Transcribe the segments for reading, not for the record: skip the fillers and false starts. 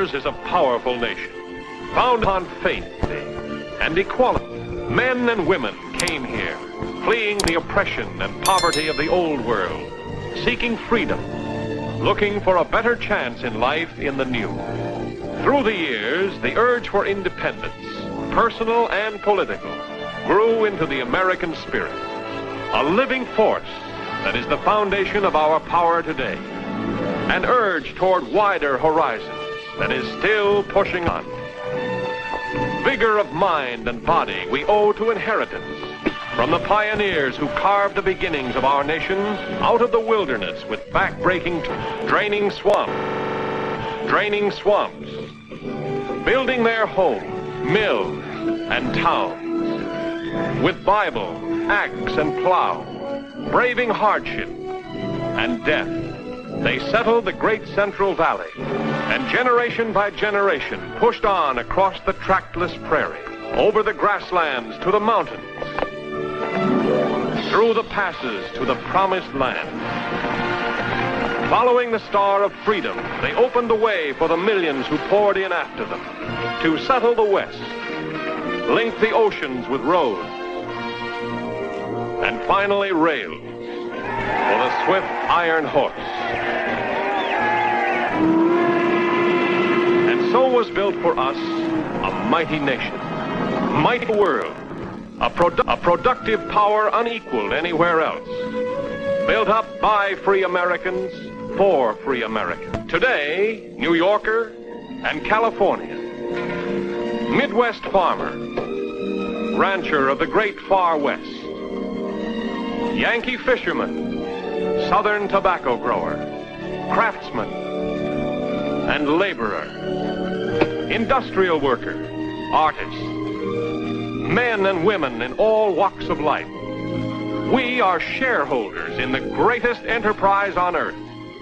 Ours is a powerful nation, founded on faith and equality. Men and women came here, fleeing the oppression and poverty of the old world, seeking freedom, looking for a better chance in life in the new. Through the years, the urge for independence, personal and political, grew into the American spirit, a living force that is the foundation of our power today, an urge toward wider horizons that is still pushing on. Vigor of mind and body we owe to inheritance from the pioneers who carved the beginnings of our nation out of the wilderness with back-breaking draining swamps, building their home, mills, and towns. With Bible, axe, and plow, braving hardship and death, they settled the great Central Valley, and generation by generation pushed on across the trackless prairie, over the grasslands to the mountains, through the passes to the promised land. Following the star of freedom, they opened the way for the millions who poured in after them, to settle the West, link the oceans with roads, and finally rails for the swift iron horse. And so was built for us a mighty nation, mighty world, a productive power unequaled anywhere else, built up by free Americans for free Americans. Today, New Yorker and Californian, Midwest farmer, rancher of the great far West, Yankee fisherman, Southern tobacco grower, craftsman, and laborer, industrial worker, artist, men and women in all walks of life. We are shareholders in the greatest enterprise on earth,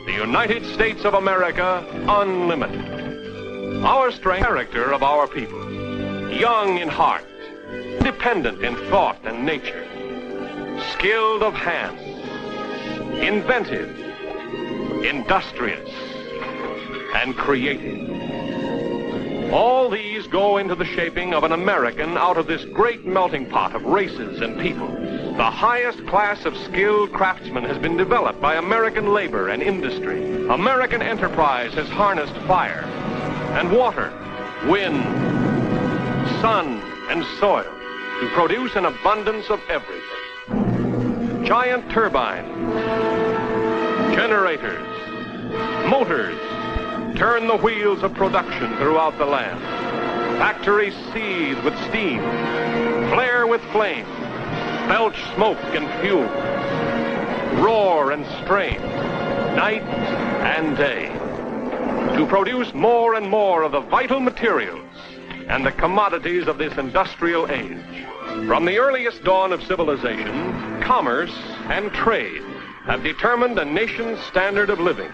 the United States of America, unlimited. Our strength, character of our people, young in heart, independent in thought and nature, skilled of hands, inventive, industrious, and creative. All these go into the shaping of an American out of this great melting pot of races and peoples. The highest class of skilled craftsmen has been developed by American labor and industry. American enterprise has harnessed fire and water, wind, sun, and soil to produce an abundance of everything. Giant turbines, generators, motors turn the wheels of production throughout the land. Factories seethe with steam, flare with flame, belch smoke and fuel, roar and strain, night and day, to produce more and more of the vital materials and the commodities of this industrial age. From the earliest dawn of civilization, commerce and trade have determined a nation's standard of living.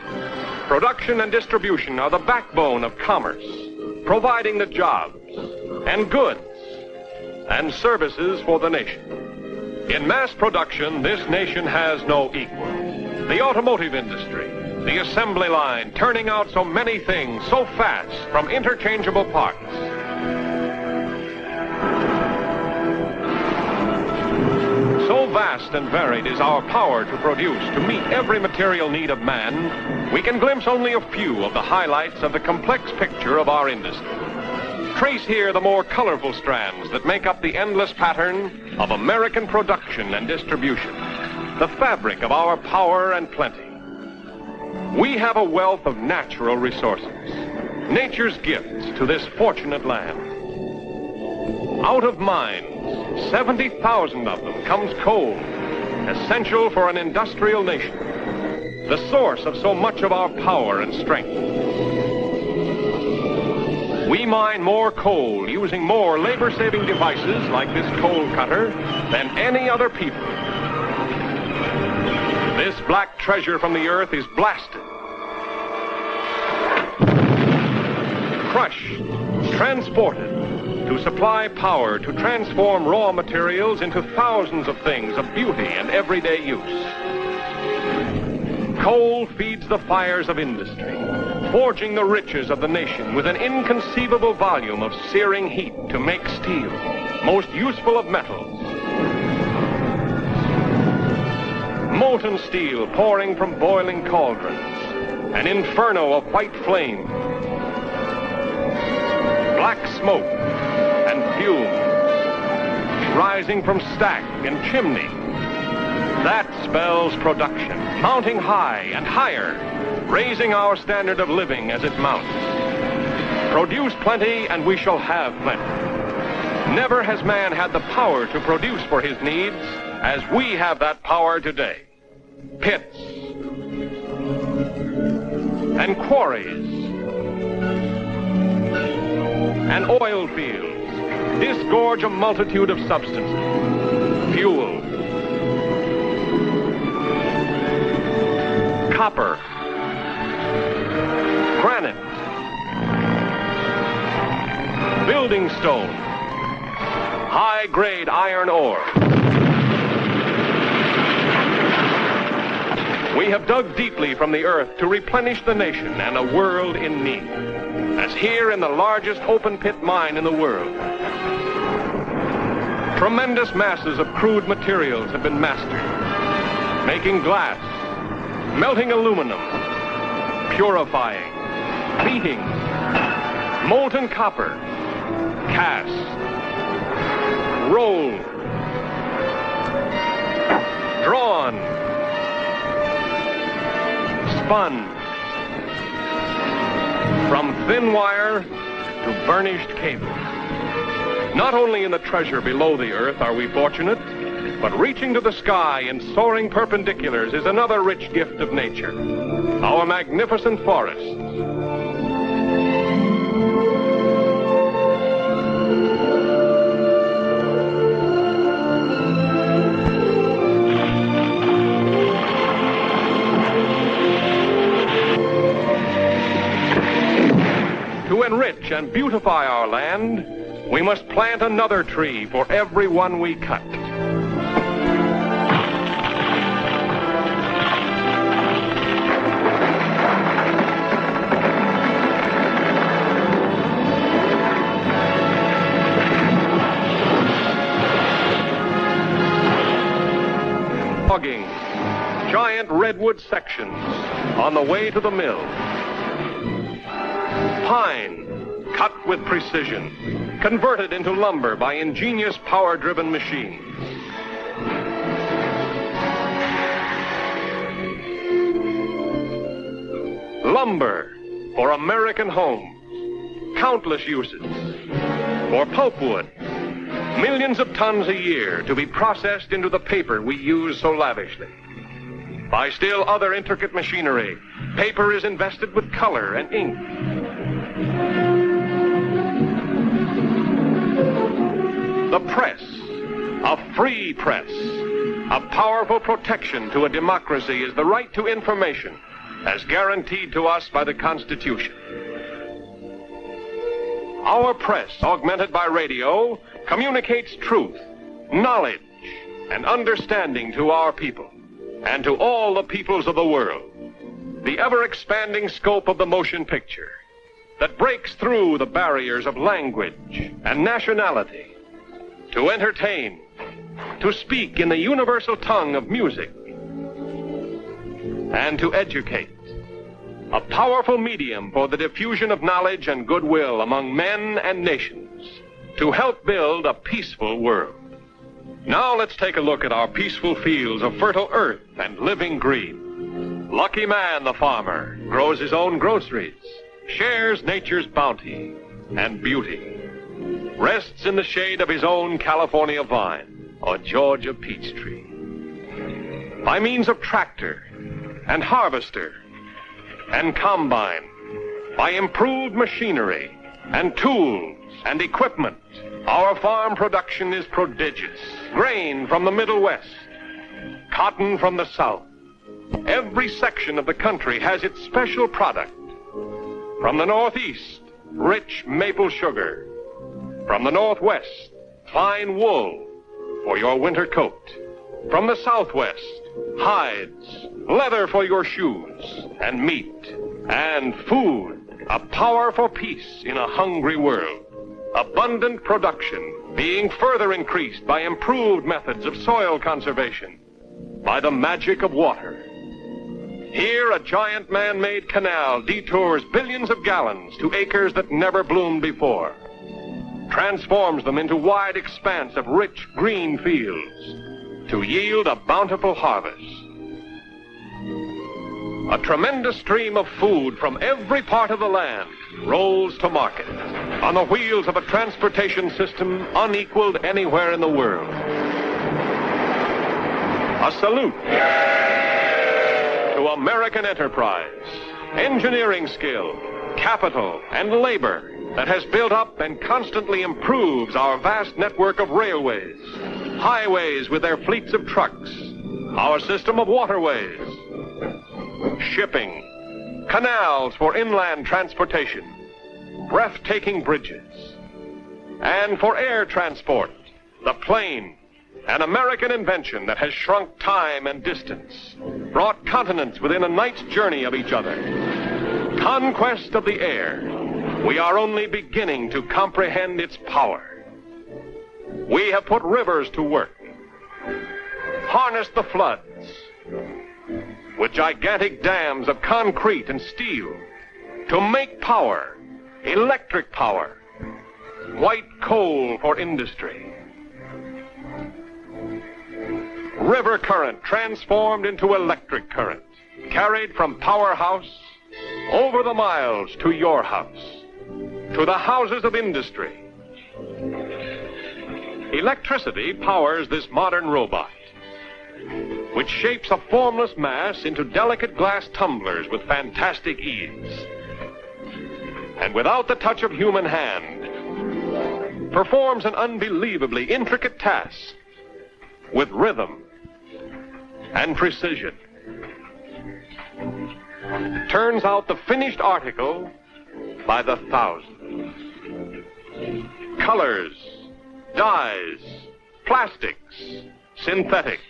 Production and distribution are the backbone of commerce, providing the jobs and goods and services for the nation. In mass production, this nation has no equal. The automotive industry, the assembly line, turning out so many things so fast from interchangeable parts. So vast and varied is our power to produce to meet every material need of man, we can glimpse only a few of the highlights of the complex picture of our industry. Trace here the more colorful strands that make up the endless pattern of American production and distribution, the fabric of our power and plenty. We have a wealth of natural resources, nature's gifts to this fortunate land. Out of mines, 70,000 of them comes coal, essential for an industrial nation, the source of so much of our power and strength. We mine more coal using more labor-saving devices like this coal cutter than any other people. This black treasure from the earth is blasted, crushed, transported, to supply power to transform raw materials into thousands of things of beauty and everyday use. Coal feeds the fires of industry, forging the riches of the nation with an inconceivable volume of searing heat to make steel, most useful of metals. Molten steel pouring from boiling cauldrons, an inferno of white flame, black smoke and fume rising from stack and chimney. That spells production, mounting high and higher, raising our standard of living as it mounts. Produce plenty and we shall have plenty. Never has man had the power to produce for his needs as we have that power today. Pits and quarries and oil fields disgorge a multitude of substances. Fuel, copper, granite, building stone, high-grade iron ore. We have dug deeply from the earth to replenish the nation and a world in need, as here in the largest open-pit mine in the world. Tremendous masses of crude materials have been mastered, making glass, melting aluminum, purifying, beating, molten copper, cast, rolled, drawn, spun, from thin wire to burnished cable. Not only in the treasure below the earth are we fortunate, but reaching to the sky in soaring perpendiculars is another rich gift of nature. Our magnificent forests. To enrich and beautify our land, we must plant another tree for every one we cut. Logging giant redwood sections on the way to the mill. Pine, cut with precision, converted into lumber by ingenious power-driven machines. Lumber for American homes, countless uses. For pulpwood, millions of tons a year to be processed into the paper we use so lavishly. By still other intricate machinery, paper is invested with color and ink. The press, a free press, a powerful protection to a democracy is the right to information as guaranteed to us by the Constitution. Our press, augmented by radio, communicates truth, knowledge, and understanding to our people and to all the peoples of the world. The ever-expanding scope of the motion picture that breaks through the barriers of language and nationality to entertain, to speak in the universal tongue of music, and to educate. A powerful medium for the diffusion of knowledge and goodwill among men and nations to help build a peaceful world. Now let's take a look at our peaceful fields of fertile earth and living green. Lucky man, the farmer, grows his own groceries, shares nature's bounty and beauty, rests in the shade of his own California vine or Georgia peach tree. By means of tractor and harvester and combine, by improved machinery and tools and equipment, our farm production is prodigious. Grain from the Middle West, cotton from the South. Every section of the country has its special product. From the Northeast, rich maple sugar. From the Northwest, fine wool for your winter coat. From the Southwest, hides, leather for your shoes, and meat, And food, a power for peace in a hungry world. Abundant production being further increased by improved methods of soil conservation, by the magic of water. Here, a giant man-made canal detours billions of gallons to acres that never bloomed before, transforms them into wide expanse of rich green fields to yield a bountiful harvest. A tremendous stream of food from every part of the land rolls to market on the wheels of a transportation system unequaled anywhere in the world. A salute to American enterprise, engineering skill, capital, and labor that has built up and constantly improves our vast network of railways, highways with their fleets of trucks, our system of waterways, shipping, canals for inland transportation, breathtaking bridges, and for air transport, the plane, an American invention that has shrunk time and distance, brought continents within a night's journey of each other. Conquest of the air. We are only beginning to comprehend its power. We have put rivers to work, harnessed the floods with gigantic dams of concrete and steel to make power, electric power, white coal for industry. River current transformed into electric current, carried from powerhouse over the miles to your house, to the houses of industry. Electricity powers this modern robot, which shapes a formless mass into delicate glass tumblers with fantastic ease. And without the touch of human hand, performs an unbelievably intricate task with rhythm and precision. Turns out the finished article by the thousand. Colors, dyes, plastics, synthetics,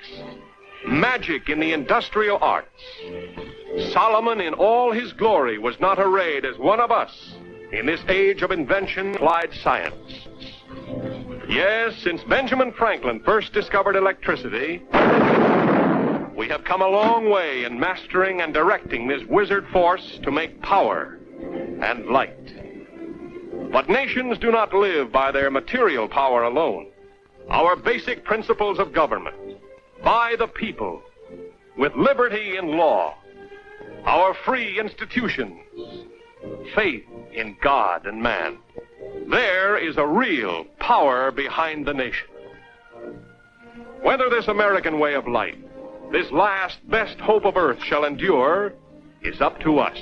magic in the industrial arts. Solomon in all his glory was not arrayed as one of us in this age of invention, applied science. Yes, since Benjamin Franklin first discovered electricity, we have come a long way in mastering and directing this wizard force to make power and light. But nations do not live by their material power alone. Our basic principles of government, by the people, with liberty in law, our free institutions, faith in God and man. There is a real power behind the nation. Whether this American way of life, this last best hope of earth, shall endure is up to us.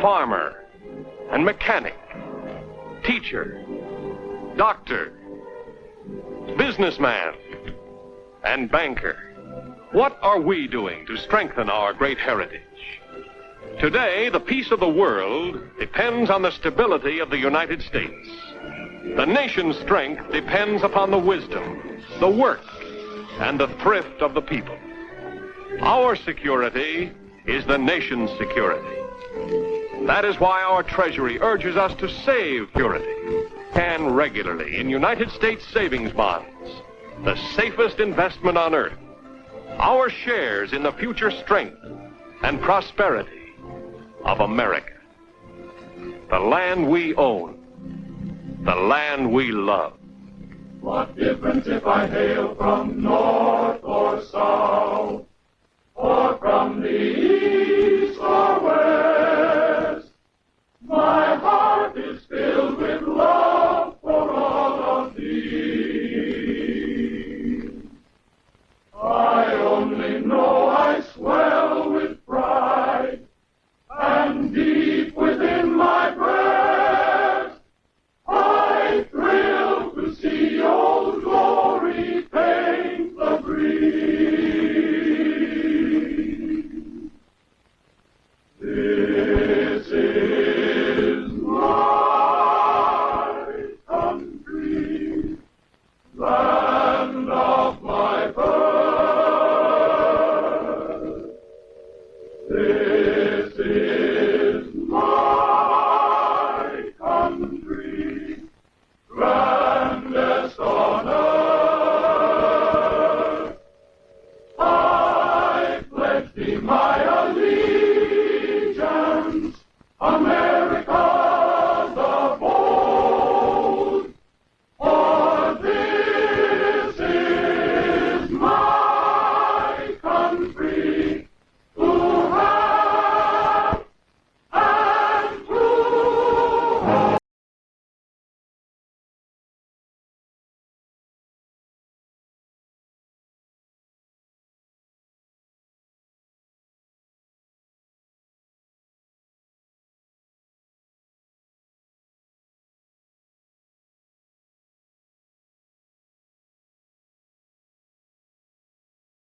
Farmer and mechanic, teacher, doctor, businessman, and banker. What are we doing to strengthen our great heritage? Today, the peace of the world depends on the stability of the United States. The nation's strength depends upon the wisdom, the work, and the thrift of the people. Our security is the nation's security. That is why our Treasury urges us to save security, and regularly in United States savings bonds, the safest investment on earth. Our shares in the future strength and prosperity of America. The land we own, the land we love. What difference if I hail from north or south, or from the east or west? My heart is filled with love for all of thee. I only know I swell with pride, and deep within my breast I thrill to see old glory paint the breeze. America.